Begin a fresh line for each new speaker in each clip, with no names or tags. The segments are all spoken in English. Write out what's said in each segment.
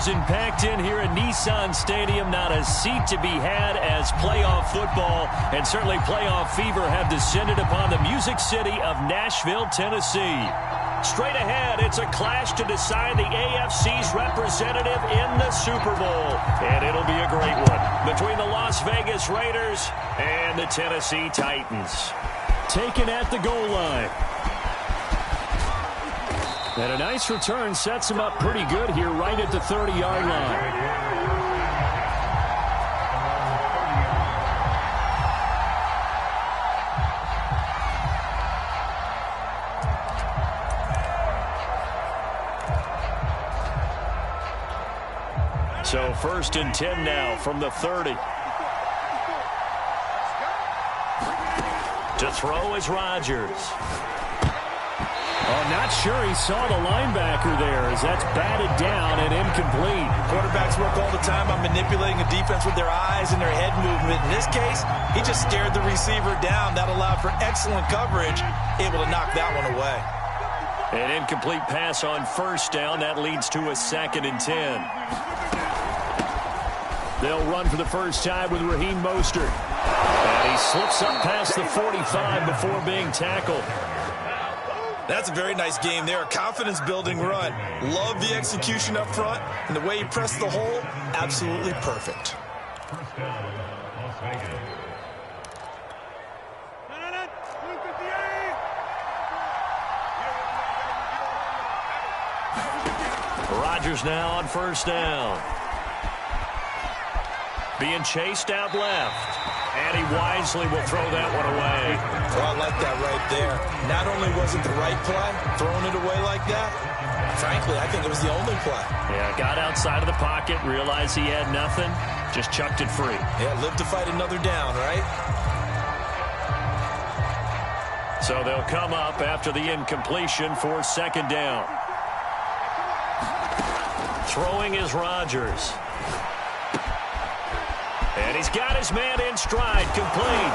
30,000 packed in here at Nissan Stadium. Not a seat to be had as playoff football and certainly playoff fever have descended upon the Music City of Nashville, Tennessee. Straight ahead, it's a clash to decide the AFC's representative in the Super Bowl. And it'll be a great one between the Las Vegas Raiders and the Tennessee Titans. Taken at the goal line. And a nice return sets him up pretty good here right at the 30-yard line. So 1st and 10 now from the 30. To throw is Rodgers. Oh, not sure he saw the linebacker there as that's batted down and incomplete.
Quarterbacks work all the time on manipulating a defense with their eyes and their head movement. In this case, he just stared the receiver down. That allowed for excellent coverage, able to knock that one away.
An incomplete pass on 1st down. That leads to a 2nd and 10. They'll run for the first time with Raheem Mostert. And he slips up past the 45 before being tackled.
That's a very nice game there. Confidence-building run. Love the execution up front. And the way he pressed the hole, absolutely perfect.
Rodgers now on 1st down. Being chased out left. And he wisely will throw that one away.
Oh, I like that right there. Not only was it the right play, throwing it away like that, frankly, I think it was the only play.
Yeah, got outside of the pocket, realized he had nothing, just chucked it free.
Yeah, live to fight another down, right?
So they'll come up after the incompletion for 2nd down. Throwing is Rodgers. And he's got his man in stride, complete.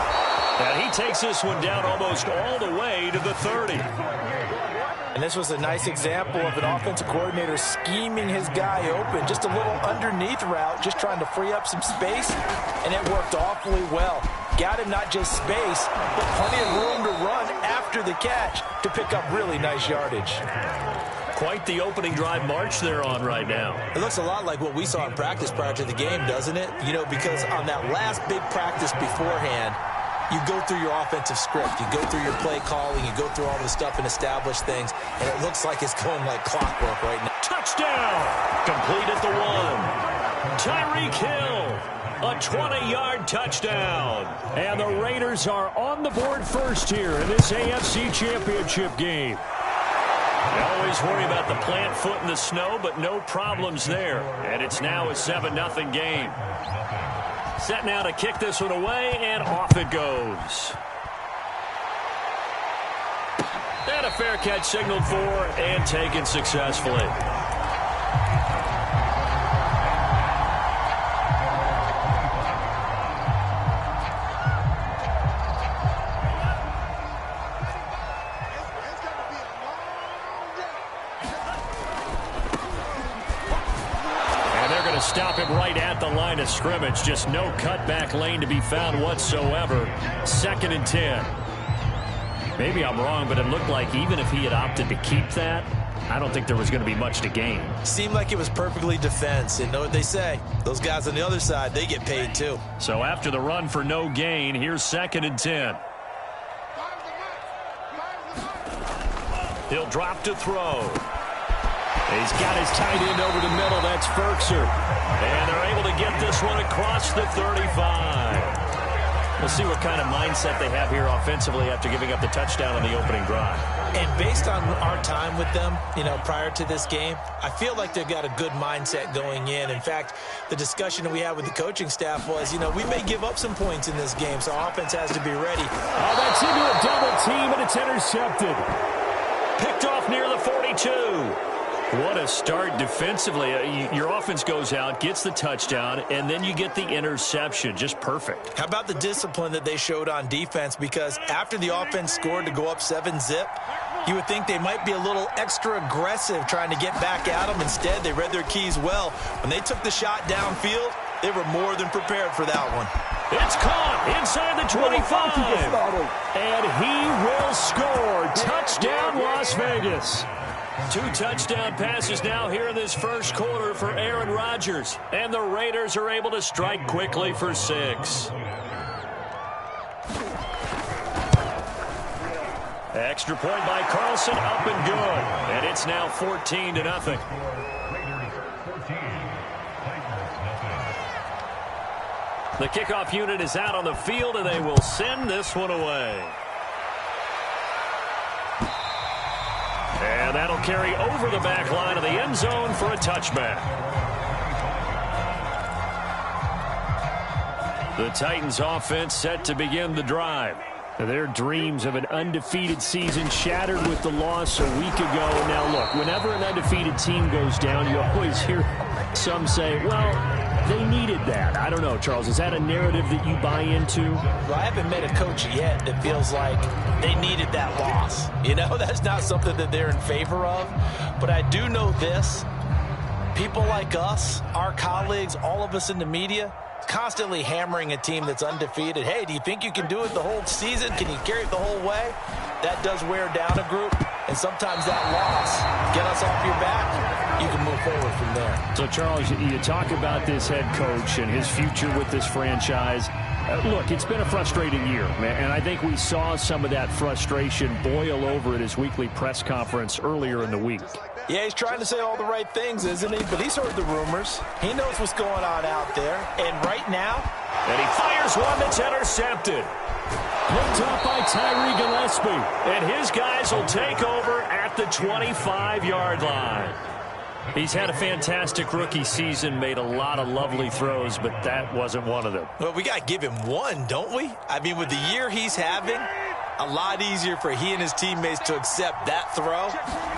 And he takes this one down almost all the way to the 30.
And this was a nice example of an offensive coordinator scheming his guy open. Just a little underneath route, just trying to free up some space, and it worked awfully well. Got him not just space, but plenty of room to run after the catch to pick up really nice yardage.
Quite the opening drive march they're on right now.
It looks a lot like what we saw in practice prior to the game, doesn't it? You know, because on that last big practice beforehand, you go through your offensive script. You go through your play calling. You go through all this stuff and establish things. And it looks like it's going like clockwork right now.
Touchdown! Complete at the 1. Tyreek Hill. A 20-yard touchdown. And the Raiders are on the board first here in this AFC Championship game. They always worry about the plant foot in the snow, but no problems there. And it's now a 7-0 game. Set now to kick this one away, and off it goes. And a fair catch signaled for and taken successfully. Stop him right at the line of scrimmage. Just no cutback lane to be found whatsoever. 2nd and 10. Maybe I'm wrong, but it looked like even if he had opted to keep that, I don't think there was going to be much to gain.
Seemed like it was perfectly defense. And know what they say? Those guys on the other side, they get paid too.
So after the run for no gain, here's 2nd and 10. He'll drop to throw. He's got his tight end over the middle. That's Ferkser. And they're able to get this one across the 35. We'll see what kind of mindset they have here offensively after giving up the touchdown on the opening drive.
And based on our time with them, you know, prior to this game, I feel like they've got a good mindset going in. In fact, the discussion that we had with the coaching staff was, you know, we may give up some points in this game, so offense has to be ready.
Oh, that's into a double team, and it's intercepted. Picked off near the 42. What a start defensively. Your offense goes out, gets the touchdown, and then you get the interception. Just perfect.
How about the discipline that they showed on defense? Because after the offense scored to go up 7-zip, You would think they might be a little extra aggressive trying to get back at them. Instead, they read their keys well. When they took the shot downfield, they were more than prepared for that one.
It's caught inside the 25. And he will score. Touchdown, Las Vegas. 2 touchdown passes now here in this first quarter for Aaron Rodgers. And the Raiders are able to strike quickly for 6. Extra point by Carlson, up and good. And it's now 14-0. The kickoff unit is out on the field, and they will send this one away. And that'll carry over the back line of the end zone for a touchback. The Titans offense set to begin the drive. Their dreams of an undefeated season shattered with the loss a week ago. Now, look, whenever an undefeated team goes down, you always hear some say, well, they needed that. I don't know, Charles. Is that a narrative that you buy into?
Well, I haven't met a coach yet that feels like they needed that loss. You know, that's not something that they're in favor of. But I do know this. People like us, our colleagues, all of us in the media, constantly hammering a team that's undefeated. Hey, do you think you can do it the whole season? Can you carry it the whole way? That does wear down a group, and sometimes that loss get us off your back. You can move forward from there.
So, Charles, you talk about this head coach and his future with this franchise. Look, it's been a frustrating year, man, and I think we saw some of that frustration boil over at his weekly press conference earlier in the week.
Yeah, he's trying to say all the right things, isn't he? But he's heard the rumors. He knows what's going on out there. And right now...
And he fires one that's intercepted. Picked up by Tyree Gillespie. And his guys will take over at the 25-yard line. He's had a fantastic rookie season, made a lot of lovely throws, but that wasn't one of them.
Well, we got to give him one, don't we? I mean, with the year he's having, a lot easier for he and his teammates to accept that throw,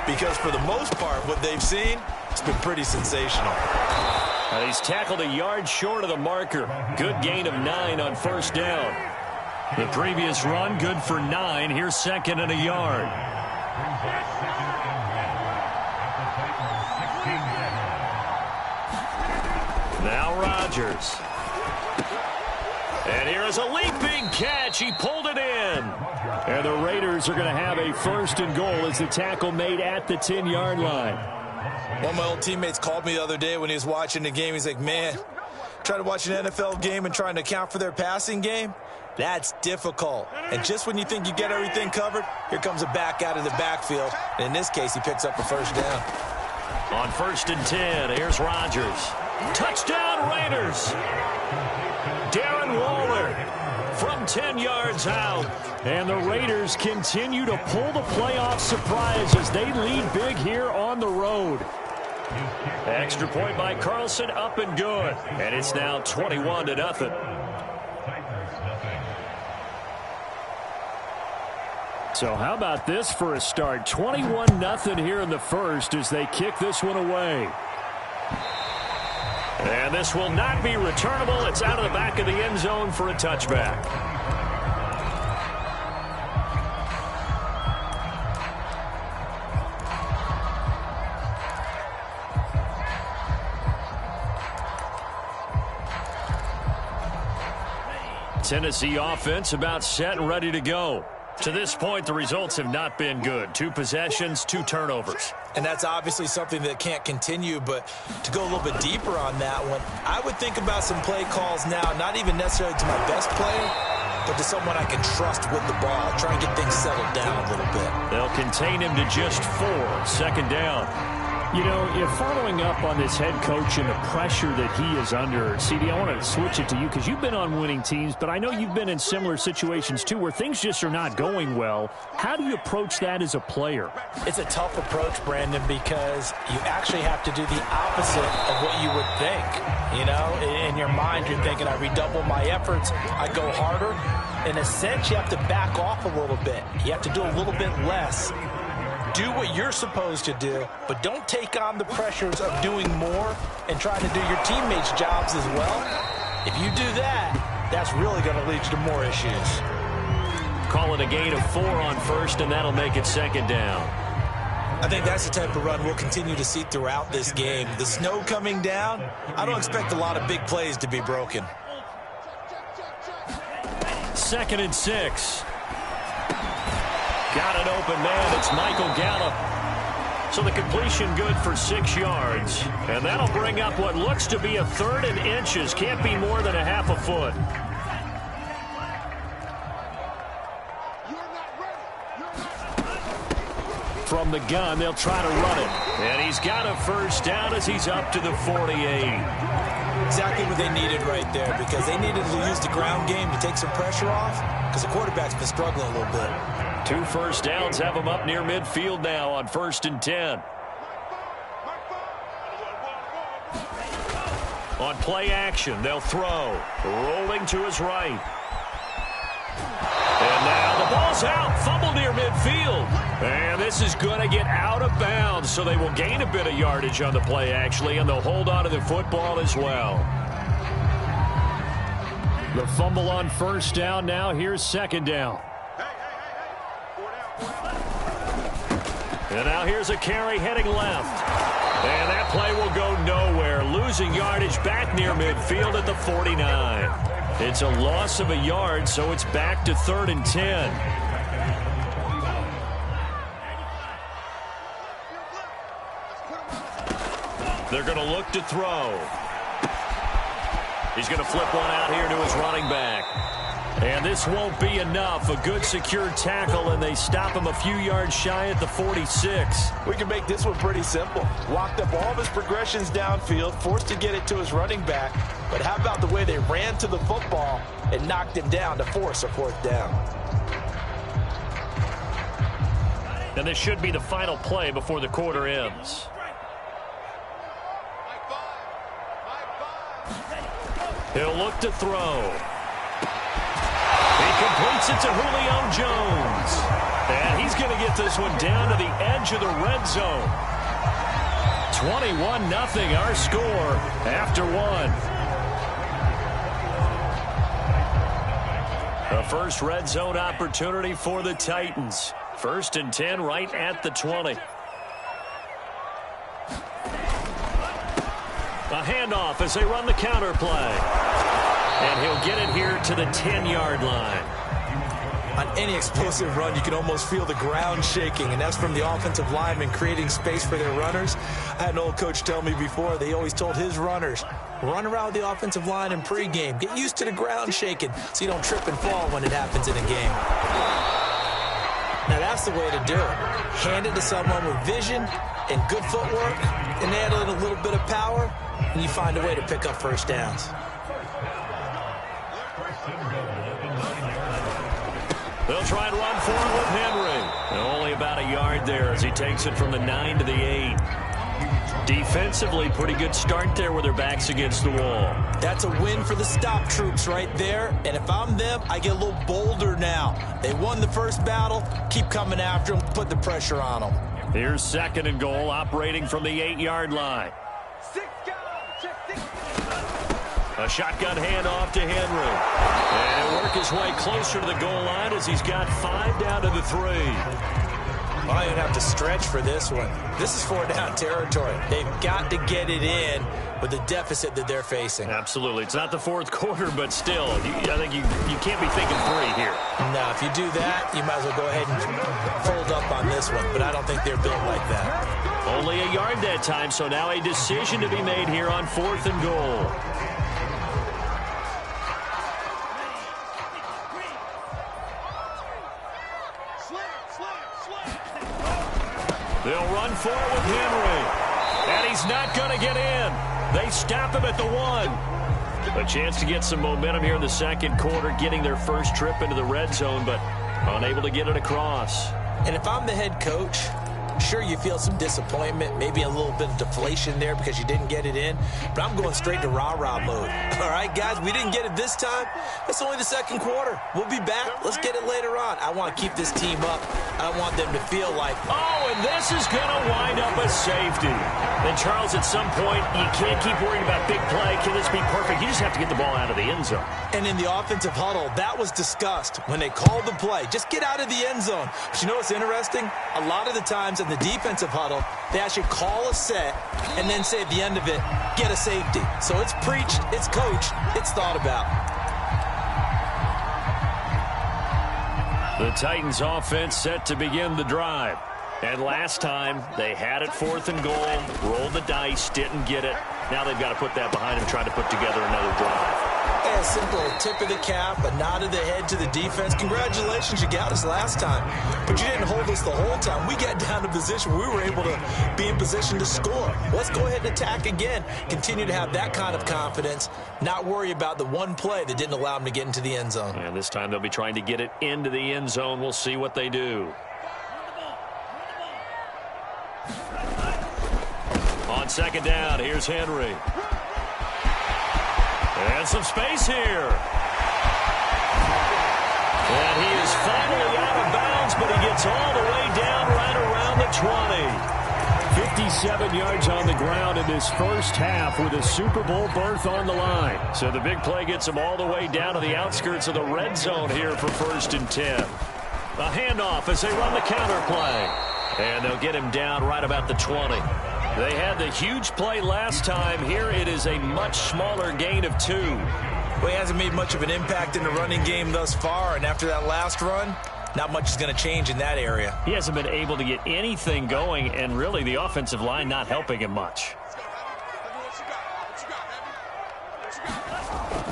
because for the most part, what they've seen, it's been pretty sensational.
He's tackled a yard short of the marker. Good gain of 9 on first down. The previous run, good for 9. Here's second and a yard. Now Rodgers. And here is a leaping catch. He pulled it in. And the Raiders are going to have a first and goal as the tackle made at the 10-yard line.
One of my old teammates called me the other day when he was watching the game. He's like, man, trying to watch an NFL game and trying to account for their passing game, that's difficult. And just when you think you get everything covered, here comes a back out of the backfield. And in this case, he picks up a first down.
On 1st and 10, here's Rodgers. Touchdown, Raiders. Darren Waller from 10 yards out. And the Raiders continue to pull the playoff surprise as they lead big here on the road. Extra point by Carlson, up and good. And it's now 21-0. So how about this for a start? 21-0 here in the first as they kick this one away. And this will not be returnable. It's out of the back of the end zone for a touchback. Tennessee offense about set and ready to go. To this point, the results have not been good. 2 possessions, 2 turnovers.
And that's obviously something that can't continue, but to go a little bit deeper on that one, I would think about some play calls now, not even necessarily to my best player, but to someone I can trust with the ball, try and get things settled down a little bit.
They'll contain him to just 4, second down. You know, if following up on this head coach and the pressure that he is under, CD, I want to switch it to you because you've been on winning teams, but I know you've been in similar situations too where things just are not going well. How do you approach that as a player?
It's a tough approach, Brandon, because you actually have to do the opposite of what you would think. You know, in your mind, you're thinking, I redouble my efforts, I go harder. In a sense, you have to back off a little bit. You have to do a little bit less. Do what you're supposed to do, but don't take on the pressures of doing more and trying to do your teammates' jobs as well. If you do that, that's really going to lead you to more issues.
call it a gain of 4 on first, and that'll make it second down.
I think that's the type of run we'll continue to see throughout this game. The snow coming down, I don't expect a lot of big plays to be broken.
2nd and 6. Got an open man. It's Michael Gallup. So the completion good for 6 yards. And that'll bring up what looks to be a 3rd and inches. Can't be more than a half a foot. From the gun, they'll try to run it. And he's got a first down as he's up to the 48.
Exactly what they needed right there, because they needed to use the ground game to take some pressure off, because the quarterback's been struggling a little bit.
2 first downs have him up near midfield now on 1st and 10. On play action, they'll throw. Rolling to his right. And now the ball's out. Fumble near midfield. And this is going to get out of bounds, so they will gain a bit of yardage on the play, actually, and they'll hold on to the football as well. The fumble on 1st down. Now here's 2nd down. And now here's a carry heading left. And that play will go nowhere. Losing yardage back near midfield at the 49. It's a loss of a yard, so it's back to 3rd and 10. They're going to look to throw. He's going to flip one out here to his running back. And this won't be enough. A good secure tackle, and they stop him a few yards shy at the 46.
We can make this one pretty simple. Walked up all of his progressions downfield, forced to get it to his running back. But how about the way they ran to the football and knocked him down to force a 4th down?
And this should be the final play before the quarter ends. He'll look to throw. He completes it to Julio Jones. And he's going to get this one down to the edge of the red zone. 21-0 our score after 1. A first red zone opportunity for the Titans. 1st and 10 right at the 20. A handoff as they run the counter play. And he'll get it here to the 10-yard line.
On any explosive run, you can almost feel the ground shaking, and that's from the offensive linemen creating space for their runners. I had an old coach tell me before, they always told his runners, run around the offensive line in pregame. Get used to the ground shaking so you don't trip and fall when it happens in a game. Now, that's the way to do it. Hand it to someone with vision and good footwork, and add in a little bit of power, and you find a way to pick up first downs.
They'll try and run for it with Henry. Only about a yard there as he takes it from the 9 to the 8. Defensively, pretty good start there with their backs against the wall.
That's a win for the stop troops right there. And if I'm them, I get a little bolder now. They won the first battle. Keep coming after them. Put the pressure on them.
Here's 2nd and goal, operating from the 8-yard line. A shotgun handoff to Henry. And he'll work his way closer to the goal line as he's got 5 down to the 3.
I don't have to stretch for this one. This is 4-down territory. They've got to get it in with the deficit that they're facing.
Absolutely. It's not the 4th quarter, but still, I think you can't be thinking 3 here.
No, if you do that, you might as well go ahead and fold up on this one. But I don't think they're built like that.
Only a yard that time, so now a decision to be made here on 4th and goal. They'll run for it with Henry. And he's not going to get in. They stop him at the 1. A chance to get some momentum here in the 2nd quarter, getting their first trip into the red zone, but unable to get it across.
And if I'm the head coach, Sure, you feel some disappointment, maybe a little bit of deflation there because you didn't get it in, but I'm going straight to rah-rah mode. All right, guys, we didn't get it this time. It's only the second quarter. We'll be back. Let's get it later on. I want to keep this team up. I want them to feel like,
oh, and this is going to wind up a safety. And, Charles, at some point, you can't keep worrying about big play. Can this be perfect? You just have to get the ball out of the end zone.
And in the offensive huddle, that was discussed when they called the play. Just get out of the end zone. But you know what's interesting? A lot of the times in the defensive huddle, they actually call a set and then say at the end of it, get a safety. So it's preached, it's coached, it's thought about.
The Titans offense set to begin the drive. And last time, they had it 4th and goal, rolled the dice, didn't get it. Now they've got to put that behind them, trying to put together another drive.
A simple tip of the cap, a nod of the head to the defense. Congratulations, you got us last time. But you didn't hold us the whole time. We got down to position where we were able to be in position to score. Let's go ahead and attack again. Continue to have that kind of confidence, not worry about the one play that didn't allow them to get into the end zone.
And this time they'll be trying to get it into the end zone. We'll see what they do. On second down, here's Henry. And some space here. And he is finally out of bounds, but he gets all the way down right around the 20. 57 yards on the ground in this first half with a Super Bowl berth on the line. So the big play gets him all the way down to the outskirts of the red zone here for 1st and 10. A handoff as they run the counter play. And they'll get him down right about the 20. They had the huge play last time. Here it is a much smaller gain of 2.
Well, he hasn't made much of an impact in the running game thus far, and after that last run, not much is going to change in that area.
He hasn't been able to get anything going, and really the offensive line not helping him much.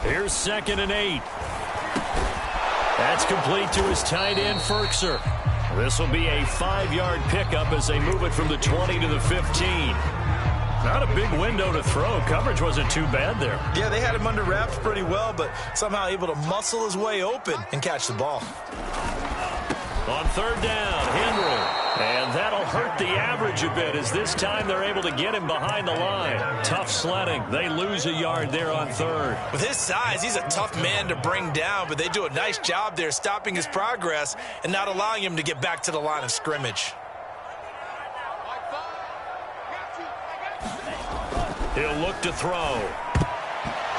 Here's 2nd and 8. That's complete to his tight end, Firkser. This will be a 5-yard pickup as they move it from the 20 to the 15. Not a big window to throw. Coverage wasn't too bad there.
Yeah, they had him under wraps pretty well, but somehow able to muscle his way open and catch the ball.
On 3rd down, Henry. And that'll hurt the average a bit as this time they're able to get him behind the line. Tough sledding. They lose a yard there on 3rd.
With his size, he's a tough man to bring down, but they do a nice job there stopping his progress and not allowing him to get back to the line of scrimmage.
He'll look to throw.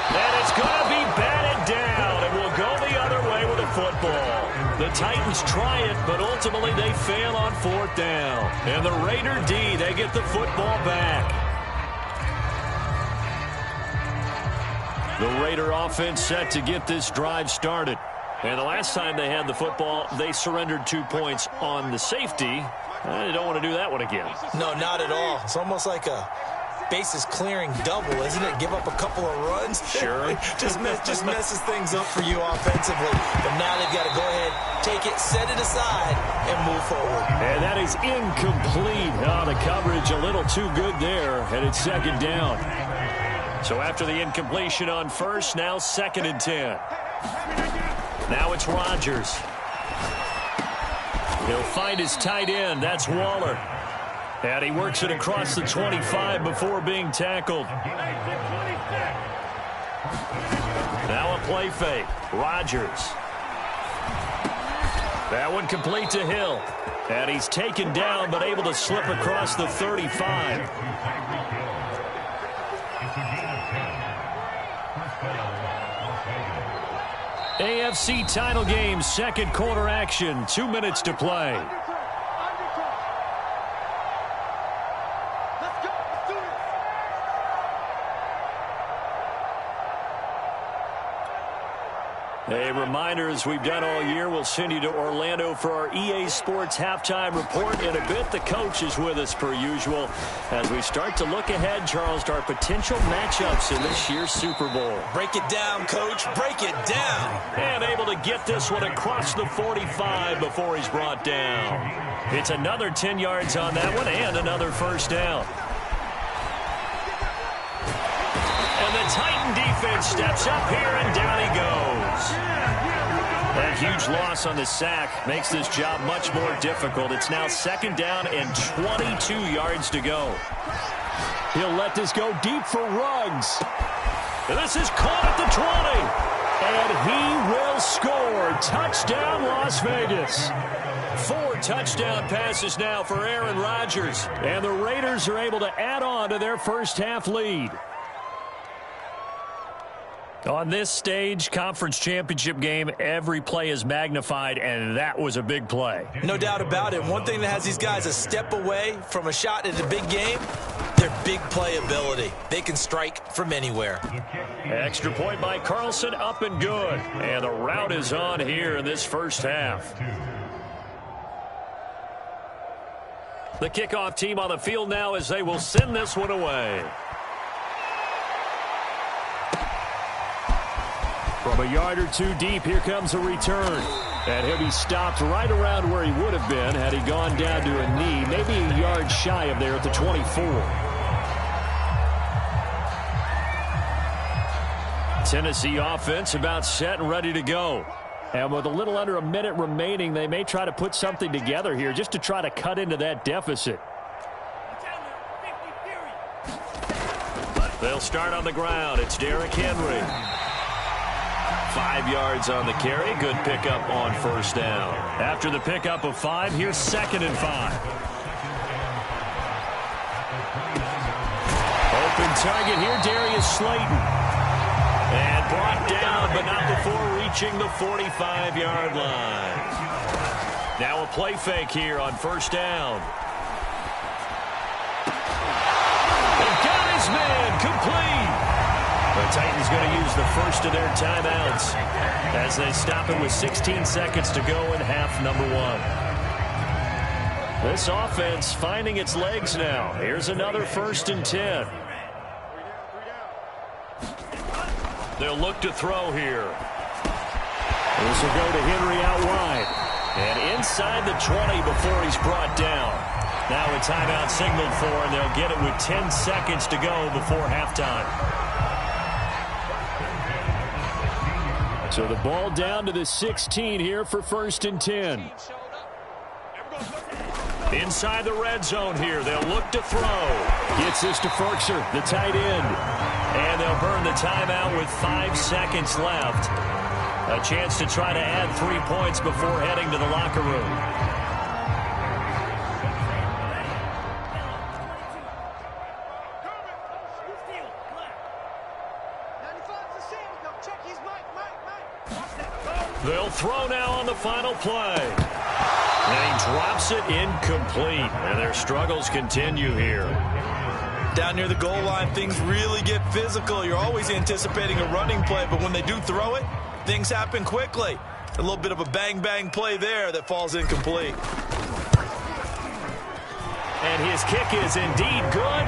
And it's going to be batted down, and will go the other way with the football. The Titans try it, but ultimately they fail on 4th down. And the Raider D, they get the football back. The Raider offense set to get this drive started. And the last time they had the football, they surrendered 2 points on the safety. They don't want to do that one again.
No, not at all. It's almost like a bases clearing double, isn't it? Give up a couple of runs.
Sure.
just messes things up for you offensively. But now they've got to go ahead, take it, set it aside, and move forward.
And that is incomplete. Oh, the coverage a little too good there, and it's 2nd down. So after the incompletion on 1st, now 2nd and 10. Now it's Rodgers. He'll find his tight end. That's Waller. And he works it across the 25 before being tackled. Now a play fake. Rodgers. That one complete to Hill. And he's taken down but able to slip across the 35. AFC title game, 2nd quarter action. 2 minutes to play. A reminder, as we've done all year, we'll send you to Orlando for our EA Sports halftime report. In a bit, the coach is with us per usual as we start to look ahead, Charles, to our potential matchups in this year's Super Bowl.
Break it down, Coach. Break it down.
And able to get this one across the 45 before he's brought down. It's another 10 yards on that one and another 1st down. And the Titan defense steps up here, and down he goes. That huge loss on the sack makes this job much more difficult. It's now 2nd down and 22 yards to go. He'll let this go deep for Ruggs. This is caught at the 20. And he will score. Touchdown, Las Vegas. 4 touchdown passes now for Aaron Rodgers. And the Raiders are able to add on to their first-half lead. On this stage, conference championship game, every play is magnified, and that was a big play.
No doubt about it. One thing that has these guys a step away from a shot at a big game, their big play ability. They can strike from anywhere.
Extra point by Carlson, up and good. And the route is on here in this first half. The kickoff team on the field now as they will send this one away. From a yard or 2 deep, here comes a return. And he'll be stopped right around where he would have been had he gone down to a knee, maybe a yard shy of there at the 24. Tennessee offense about set and ready to go. And with a little under a minute remaining, they may try to put something together here just to try to cut into that deficit. They'll start on the ground. It's Derrick Henry. 5 yards on the carry. Good pickup on first down. After the pickup of 5, here's 2nd and 5. Open target here, Darius Slayton. And brought down, but not before reaching the 45-yard line. Now a play fake here on first down. They've got his man complete. The Titans going to use the first of their timeouts as they stop it with 16 seconds to go in half number 1. This offense finding its legs now. Here's another 1st and 10. They'll look to throw here. This will go to Henry out wide. And inside the 20 before he's brought down. Now a timeout signaled for, and they'll get it with 10 seconds to go before halftime. So the ball down to the 16 here for 1st and 10. Inside the red zone here. They'll look to throw. Gets this to Firkser, the tight end. And they'll burn the timeout with 5 seconds left. A chance to try to add 3 points before heading to the locker room. They'll throw now on the final play. And he drops it incomplete. And their struggles continue here.
Down near the goal line, things really get physical. You're always anticipating a running play, but when they do throw it, things happen quickly. A little bit of a bang-bang play there that falls incomplete.
And his kick is indeed good.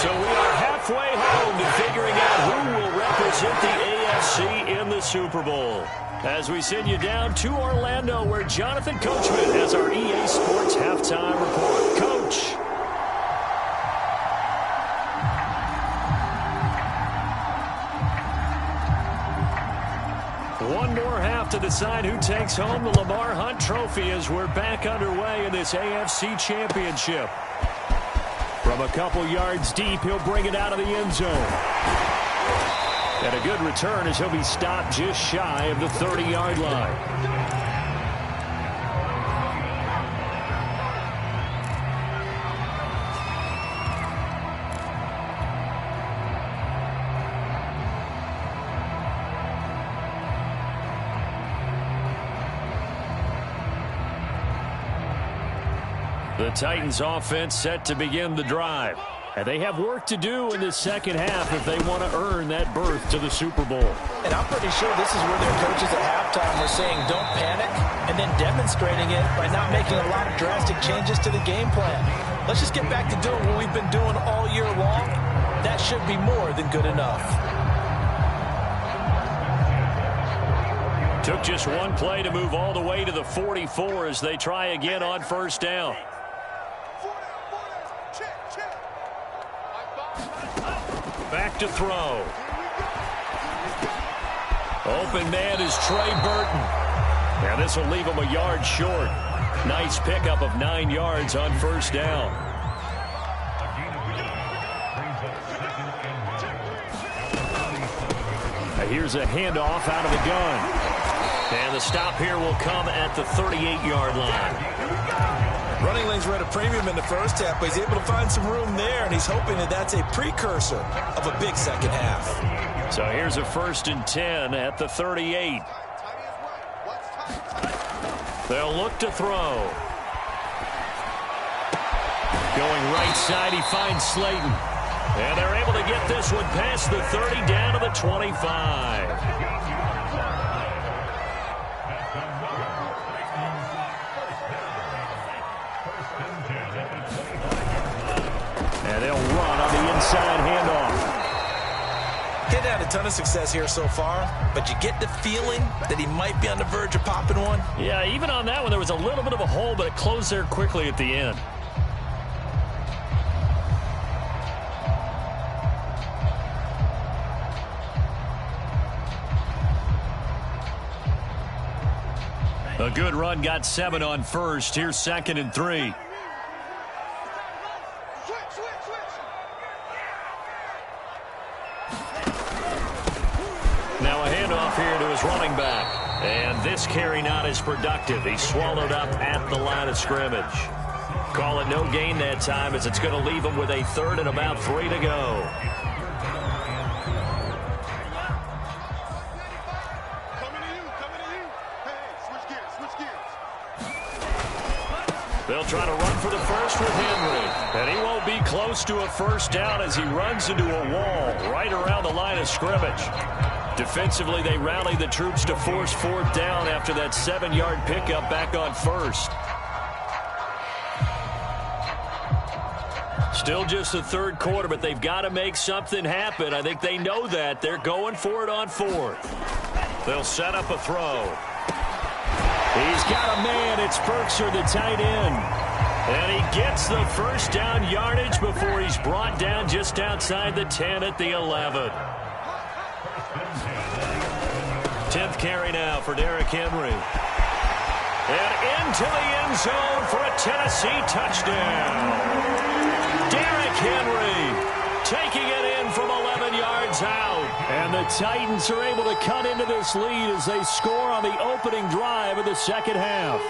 So we are halfway home to figuring out who will represent the AFC in the Super Bowl. As we send you down to Orlando, where Jonathan Coachman has our EA Sports halftime report. Coach. One more half to decide who takes home the Lamar Hunt Trophy as we're back underway in this AFC Championship. From a couple yards deep, he'll bring it out of the end zone. And a good return as he'll be stopped just shy of the 30-yard line. The Titans offense set to begin the drive. And they have work to do in the second half if they want to earn that berth to the Super Bowl.
And I'm pretty sure this is where their coaches at halftime were saying don't panic and then demonstrating it by not making a lot of drastic changes to the game plan. Let's just get back to doing what we've been doing all year long. That should be more than good enough.
Took just one play to move all the way to the 44 as they try again on first down. Back to throw. Open man is Trey Burton. And this will leave him a yard short. Nice pickup of 9 yards on first down. Here's a handoff out of the gun. And the stop here will come at the 38-yard line.
Running lanes were at a premium in the first half, but he's able to find some room there, and he's hoping that that's a precursor of a big second half.
So here's a 1st and 10 at the 38. They'll look to throw. Going right side, he finds Slayton. And they're able to get this one past the 30 down to the 25. And they'll run on the inside handoff.
He's had a ton of success here so far, but you get the feeling that he might be on the verge of popping one.
Yeah, even on that one, there was a little bit of a hole, but it closed there quickly at the end. A good run, got 7 on first. Here's 2nd and 3. Now a handoff here to his running back. And this carry not as productive. He's swallowed up at the line of scrimmage. Call it no gain that time, as it's going to leave him with a 3rd and about 3 to go. They'll try to run for the first with Henry. And he won't be close to a first down as he runs into a wall right around the line of scrimmage. Defensively, they rally the troops to force 4th down after that 7-yard pickup back on first. Still just the 3rd quarter, but they've got to make something happen. I think they know that. They're going for it on 4th. They'll set up a throw. He's got a man. It's Firkser, the tight end. And he gets the first down yardage before he's brought down just outside the 10 at the 11. 10th carry now for Derrick Henry. And into the end zone for a Tennessee touchdown. Derrick Henry taking it in from 11 yards out. And the Titans are able to cut into this lead as they score on the opening drive of the second half.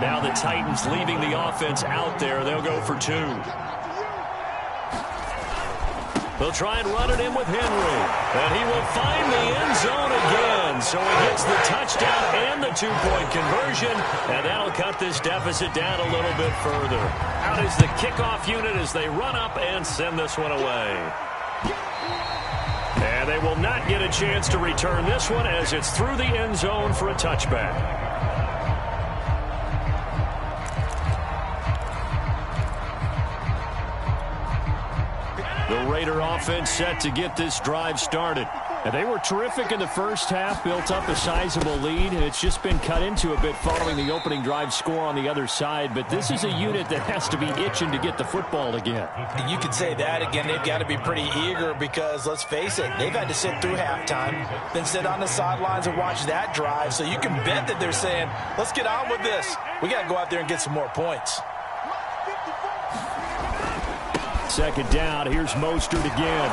Now the Titans leaving the offense out there. They'll go for 2. They'll try and run it in with Henry. And he will find the end zone again. So he gets the touchdown and the 2-point conversion. And that'll cut this deficit down a little bit further. Out is the kickoff unit as they run up and send this one away. And they will not get a chance to return this one as it's through the end zone for a touchback. The Raider offense set to get this drive started. And they were terrific in the first half, built up a sizable lead, and it's just been cut into a bit following the opening drive score on the other side. But this is a unit that has to be itching to get the football again.
You could say that again. They've got to be pretty eager because, let's face it, they've had to sit through halftime, then sit on the sidelines and watch that drive. So you can bet that they're saying, let's get on with this. We got to go out there and get some more points.
2nd down. Here's Mostert again.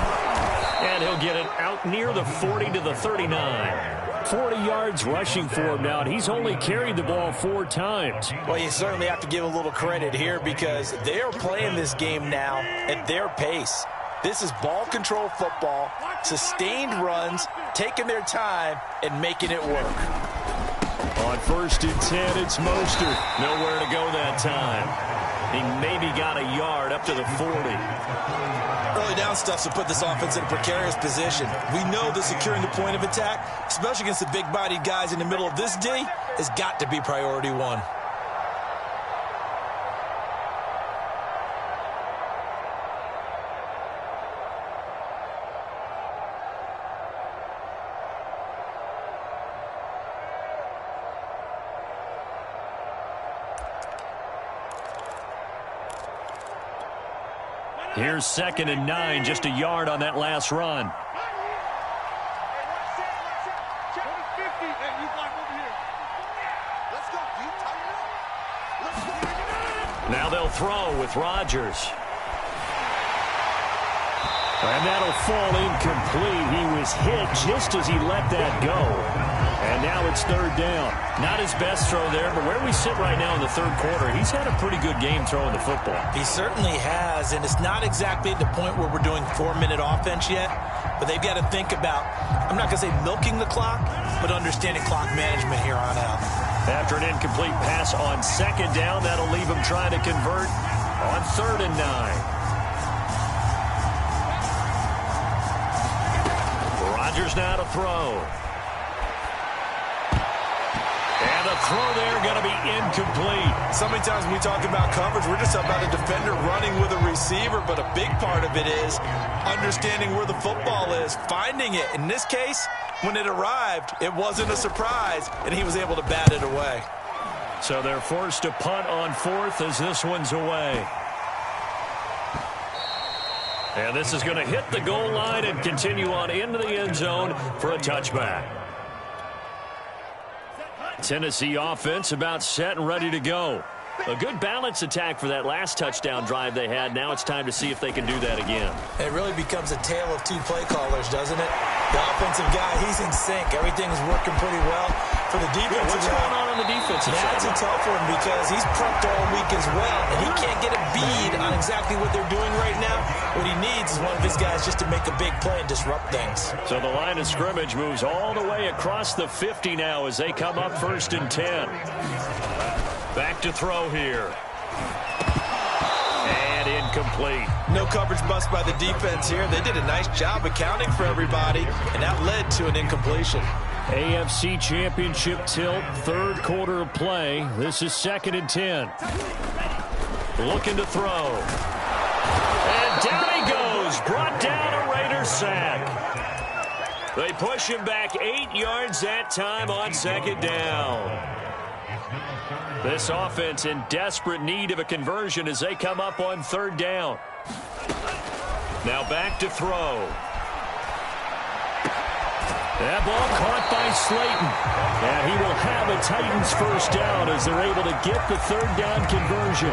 And he'll get it out near the 40 to the 39. 40 yards rushing for him now, and he's only carried the ball 4 times.
Well, you certainly have to give a little credit here because they are playing this game now at their pace. This is ball control football, sustained runs, taking their time, and making it work.
On 1st and 10, it's Mostert. Nowhere to go that time. He maybe got a yard up to the 40.
Early down stuff to put this offense in a precarious position. We know that securing the point of attack, especially against the big-bodied guys in the middle of this D, has got to be priority 1.
Here's 2nd and 9, just a yard on that last run. Now they'll throw with Rodgers. And that'll fall incomplete. He was hit just as he let that go. And now it's third down. Not his best throw there, but where we sit right now in the third quarter, he's had a pretty good game throwing the football.
He certainly has, and it's not exactly at the point where we're doing 4-minute offense yet, but they've got to think about, I'm not going to say milking the clock, but understanding clock management here on out.
After an incomplete pass on second down, that'll leave him trying to convert on 3rd and 9. Rodgers now to throw. And the throw there going to be incomplete.
So many times when we talk about coverage, we're just about a defender running with a receiver, but a big part of it is understanding where the football is, finding it. In this case, when it arrived, it wasn't a surprise, and he was able to bat it away.
So they're forced to punt on 4th as this one's away. And this is going to hit the goal line and continue on into the end zone for a touchback. Tennessee offense about set and ready to go. A good balance attack for that last touchdown drive they had. Now it's time to see if they can do that again.
It really becomes a tale of two play callers, doesn't it? The offensive guy, he's in sync. Everything's working pretty well. For the defensive
what's going on the defensive side?
That's a tough one because he's prepped all week as well, and he can't get a bead on exactly what they're doing right now. What he needs is one of his guys just to make a big play and disrupt things. So the line of scrimmage moves all the way across the 50 now as they come up 1st and 10. Back to throw here. And incomplete. No coverage bust by the defense here. They did a nice job accounting for everybody, and that led to an incompletion.
AFC Championship tilt, 3rd quarter of play. This is 2nd and 10. Looking to throw. And down he goes. Brought down a Raider sack. They push him back 8 yards that time on 2nd down. This offense in desperate need of a conversion as they come up on 3rd down. Now back to throw. That ball caught by Slayton. And he will have a Titans 1st down as they're able to get the 3rd down conversion.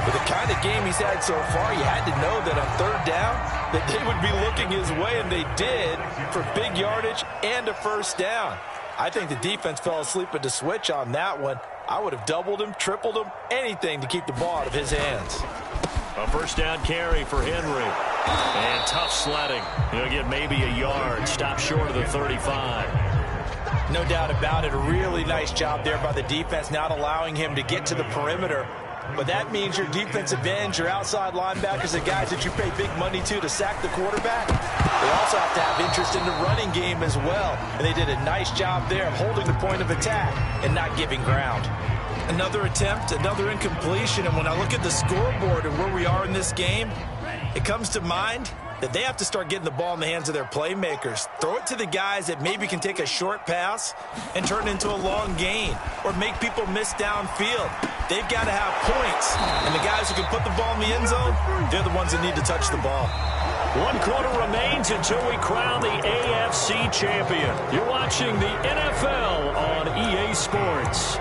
With the kind of game he's had so far, you had to know that on 3rd down that they would be looking his way, and they did, for big yardage and a 1st down. I think the defense fell asleep at the switch on that one. I would have doubled him, tripled him, anything to keep the ball out of his hands.
A 1st down carry for Henry. And tough sledding. He'll get maybe a yard. Stop short of the 35.
No doubt about it. A really nice job there by the defense, not allowing him to get to the perimeter. But that means your defensive ends, your outside linebackers, the guys that you pay big money to sack the quarterback, they also have to have interest in the running game as well. And they did a nice job there of holding the point of attack and not giving ground. Another attempt, another incompletion. And when I look at the scoreboard and where we are in this game, it comes to mind that they have to start getting the ball in the hands of their playmakers. Throw it to the guys that maybe can take a short pass and turn it into a long gain or make people miss downfield. They've got to have points. And the guys who can put the ball in the end zone, they're the ones that need to touch the ball.
1 quarter remains until we crown the AFC champion. You're watching the NFL on EA Sports.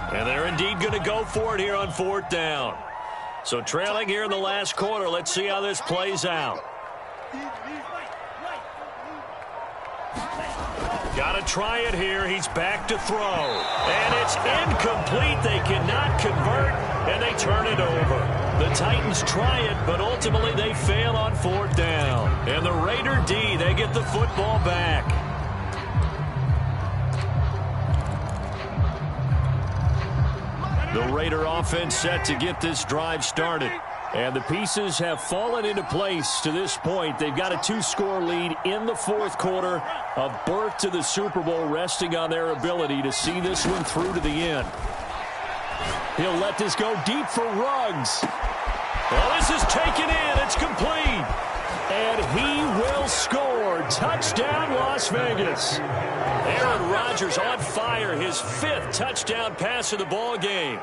And they're indeed going to go for it here on 4th down. So trailing here in the last quarter. Let's see how this plays out. Got to try it here. He's back to throw. And it's incomplete. They cannot convert, and they turn it over. The Titans try it, but ultimately they fail on 4th down. And the Raider D, they get the football back. The Raider offense set to get this drive started. And the pieces have fallen into place to this point. They've got a 2-score lead in the 4th quarter. A berth to the Super Bowl resting on their ability to see this one through to the end. He'll let this go deep for Ruggs. Well, this is taken in. It's complete. And he will score. Touchdown, Las Vegas. Aaron Rodgers on fire. His 5th touchdown pass of the ball game.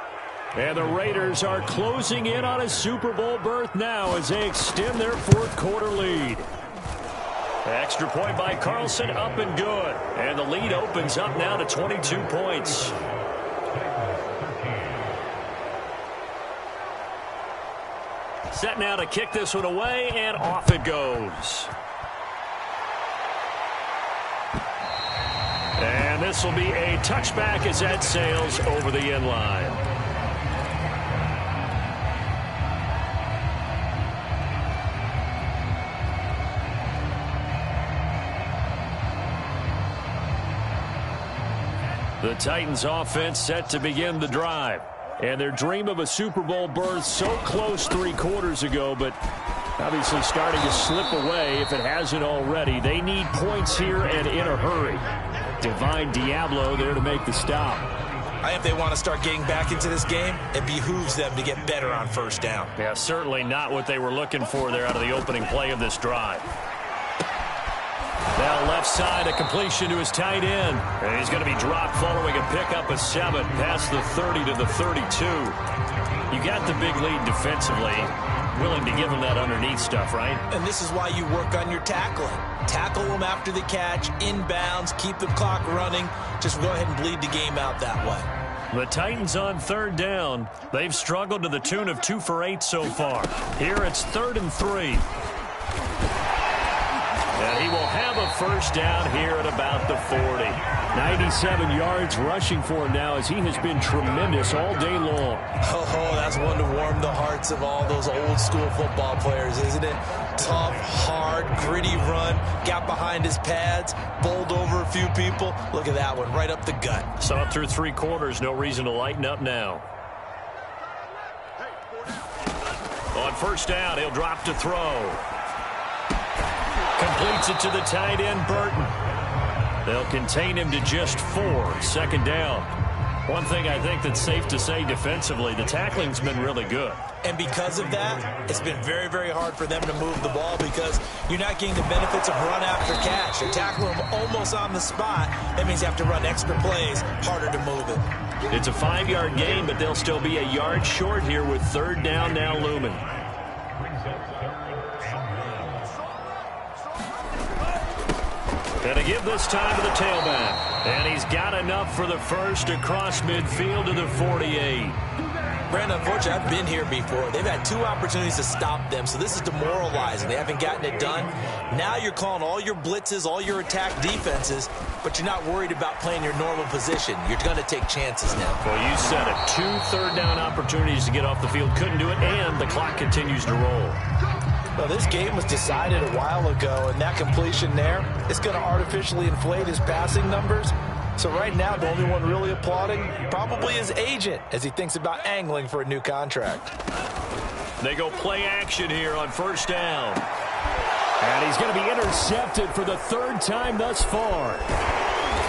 And the Raiders are closing in on a Super Bowl berth now as they extend their 4th quarter lead. Extra point by Carlson, up and good. And the lead opens up now to 22 points. Set now to kick this one away, and off it goes. And this will be a touchback as that sails over the end line. The Titans offense set to begin the drive. And their dream of a Super Bowl berth so close 3 quarters ago, but obviously starting to slip away if it hasn't already. They need points here and in a hurry. Divine Diablo there to make the stop.
I think if they want to start getting back into this game, it behooves them to get better on first down.
Yeah, certainly not what they were looking for there out of the opening play of this drive. Now left side, a completion to his tight end. And he's going to be dropped following a pickup of 7 past the 30 to the 32. You got the big lead defensively. Willing to give him that underneath stuff, right?
And this is why you work on your tackling. Tackle them after the catch, inbounds, keep the clock running. Just go ahead and bleed the game out that way.
The Titans on 3rd down. They've struggled to the tune of 2 for 8 so far. Here it's 3rd and 3. And he will have a first down here at about the 40. 97 yards rushing for him now as he has been tremendous all day long.
Oh, that's one to warm the hearts of all those old school football players, isn't it? Tough, hard, gritty run, got behind his pads, bowled over a few people. Look at that one, right up the gut.
Saw it through 3 quarters, no reason to lighten up now. On first down, he'll drop to throw. Completes it to the tight end, Burton. They'll contain him to just 4. 2nd down. One thing I think that's safe to say defensively, the tackling's been really good.
And because of that, it's been very, very hard for them to move the ball because you're not getting the benefits of run after catch. They're tackling them almost on the spot. That means you have to run extra plays, harder to move it.
It's a 5-yard gain, but they'll still be a yard short here with 3rd down now looming. And to give this time to the tailback. And he's got enough for the first across midfield to the 48.
Brandon, unfortunately, I've been here before. They've had 2 opportunities to stop them, so this is demoralizing. They haven't gotten it done. Now you're calling all your blitzes, all your attack defenses, but you're not worried about playing your normal position. You're going to take chances now.
Well, you said it. 2 third down opportunities to get off the field. Couldn't do it, and the clock continues to roll.
Well, this game was decided a while ago, and that completion there is going to artificially inflate his passing numbers. So right now, the only one really applauding probably his agent as he thinks about angling for a new contract.
They go play action here on first down. And he's going to be intercepted for the 3rd time thus far.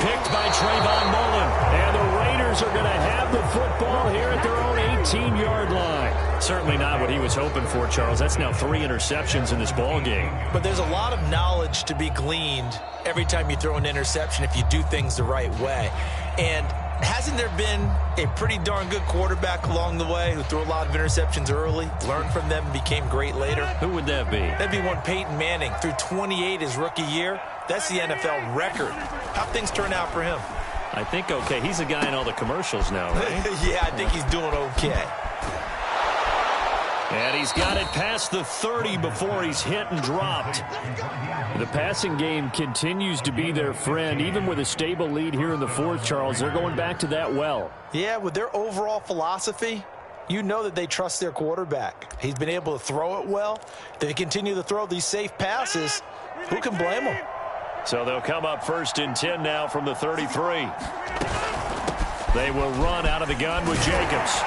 Picked by Trayvon Mullen. And the Raiders are going to have the football here at their own 18-yard line. Certainly not what he was hoping for, Charles. That's now 3 interceptions in this ball game.
But there's a lot of knowledge to be gleaned every time you throw an interception if you do things the right way. And hasn't there been a pretty darn good quarterback along the way who threw a lot of interceptions early, learned from them, and became great later?
Who would that be?
That'd be one Peyton Manning. Threw 28 his rookie year. That's the NFL record. How'd things turn out for him?
I think okay. He's a guy in all the commercials now, right?
Yeah, I think he's doing okay.
And he's got it past the 30 before he's hit and dropped. The passing game continues to be their friend. Even with a stable lead here in the 4th, Charles, they're going back to that well.
Yeah, with their overall philosophy, you know that they trust their quarterback. He's been able to throw it well. They continue to throw these safe passes. Who can blame them?
So they'll come up 1st and 10 now from the 33. They will run out of the gun with Jacobs.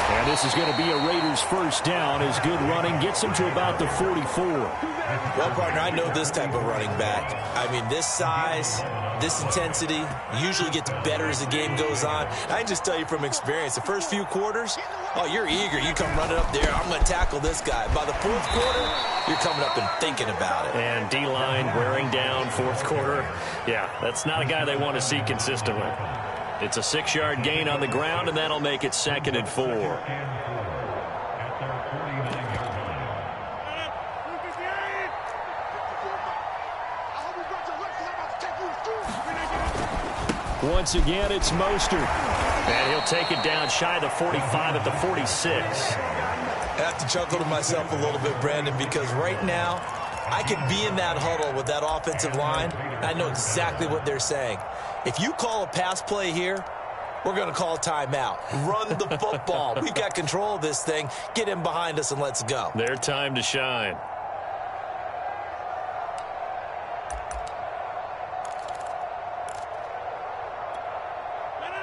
And this is going to be a Raiders first down as good running gets them to about the 44.
Well, partner, I know this type of running back. I mean, this size, this intensity usually gets better as the game goes on. I can just tell you from experience, the first few quarters, oh, you're eager. You come running up there, I'm going to tackle this guy. By the fourth quarter, you're coming up and thinking about it.
And D-line wearing down fourth quarter. Yeah, that's not a guy they want to see consistently. It's a 6-yard gain on the ground, and that'll make it 2nd and 4. Once again, it's Mostert. And he'll take it down shy of the 45 at the 46.
I have to chuckle to myself a little bit, Brandon, because right now I could be in that huddle with that offensive line. I know exactly what they're saying. If you call a pass play here, we're going to call a timeout. Run the football. We've got control of this thing. Get in behind us and let's go.
Their time to shine.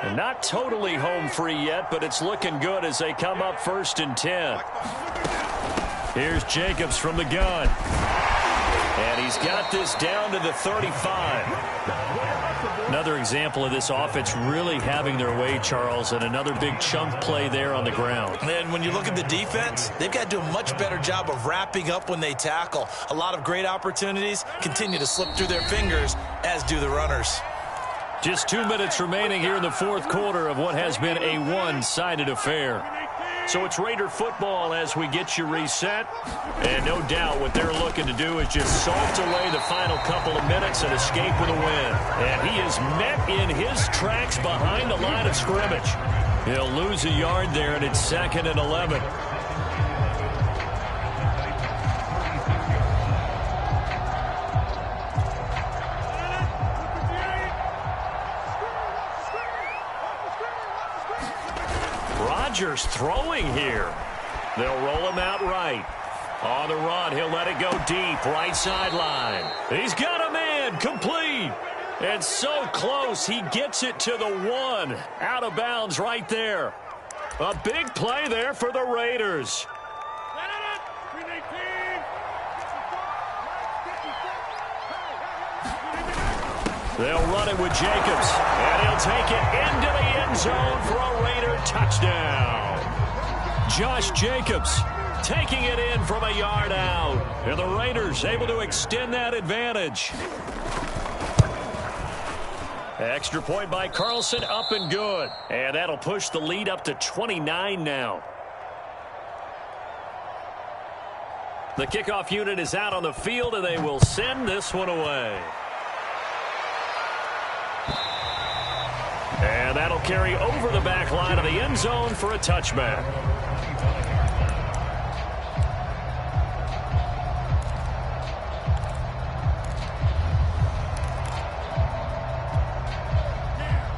And not totally home free yet, but it's looking good as they come up 1st and 10. Here's Jacobs from the gun. And he's got this down to the 35. Another example of this offense really having their way, Charles, and another big chunk play there on the ground.
And when you look at the defense, they've got to do a much better job of wrapping up when they tackle. A lot of great opportunities continue to slip through their fingers, as do the runners.
Just 2 minutes remaining here in the fourth quarter of what has been a one-sided affair. So it's Raider football as we get you reset. And no doubt what they're looking to do is just salt away the final couple of minutes and escape with a win. And he is met in his tracks behind the line of scrimmage. He'll lose a yard there, and it's 2nd and 11. Rodgers throwing here. They'll roll him out right. On the run, he'll let it go deep, right sideline. He's got a man, complete. And so close, he gets it to the 1. Out of bounds right there. A big play there for the Raiders. They'll run it with Jacobs, and he'll take it into the end zone for a Raider touchdown. Josh Jacobs taking it in from a yard out, and the Raiders able to extend that advantage. Extra point by Carlson, up and good. And that'll push the lead up to 29 now. The kickoff unit is out on the field, and they will send this one away. And that'll carry over the back line of the end zone for a touchback.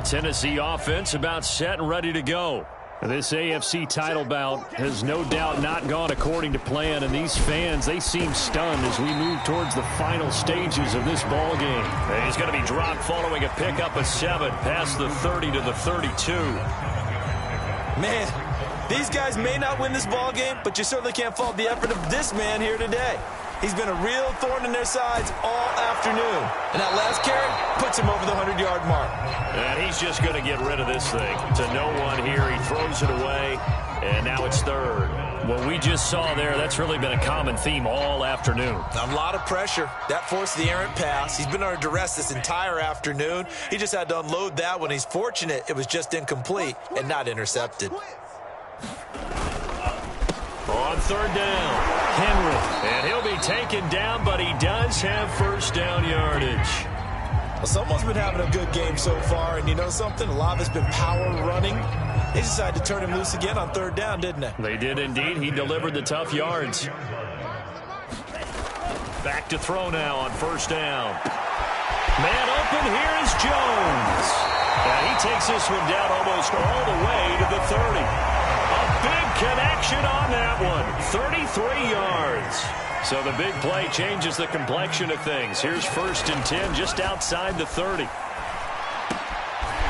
Tennessee offense about set and ready to go. This AFC title bout has no doubt not gone according to plan, and these fans, they seem stunned as we move towards the final stages of this ball game. And he's going to be dropped following a pickup of 7 past the 30 to the 32.
Man, these guys may not win this ball game, but you certainly can't fault the effort of this man here today. He's been a real thorn in their sides all afternoon. And that last carry puts him over the 100-yard mark.
And he's just going to get rid of this thing to no one here. He throws it away, and now it's 3rd. What we just saw there, that's really been a common theme all afternoon.
A lot of pressure. That forced the errant pass. He's been under duress this entire afternoon. He just had to unload that one. He's fortunate it was just incomplete and not intercepted.
On 3rd down, Henry. And he'll be taken down, but he does have first down yardage.
Well, someone's been having a good game so far, and you know something? A lot of it's been power running. They decided to turn him loose again on 3rd down, didn't they?
They did indeed. He delivered the tough yards. Back to throw now on 1st down. Man open, here is Jones. And he takes this one down almost all the way to the 30. Big connection on that one. 33 yards. So the big play changes the complexion of things. Here's 1st and 10 just outside the 30.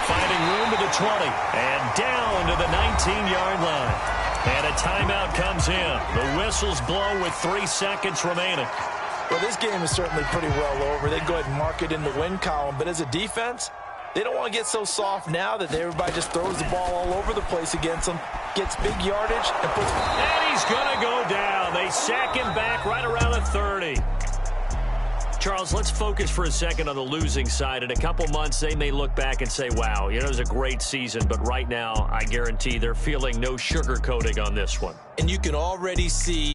Finding room to the 20 and down to the 19-yard line. And a timeout comes in. The whistles blow with 3 seconds remaining.
Well, this game is certainly pretty well over. They go ahead and mark it in the win column. But as a defense, they don't want to get so soft now that everybody just throws the ball all over the place against them, gets big yardage, and puts...
And he's going to go down. They sack him back right around the 30. Charles, let's focus for a second on the losing side. In a couple months, they may look back and say, wow, it was a great season. But right now, I guarantee they're feeling no sugarcoating on this one.
And you can already see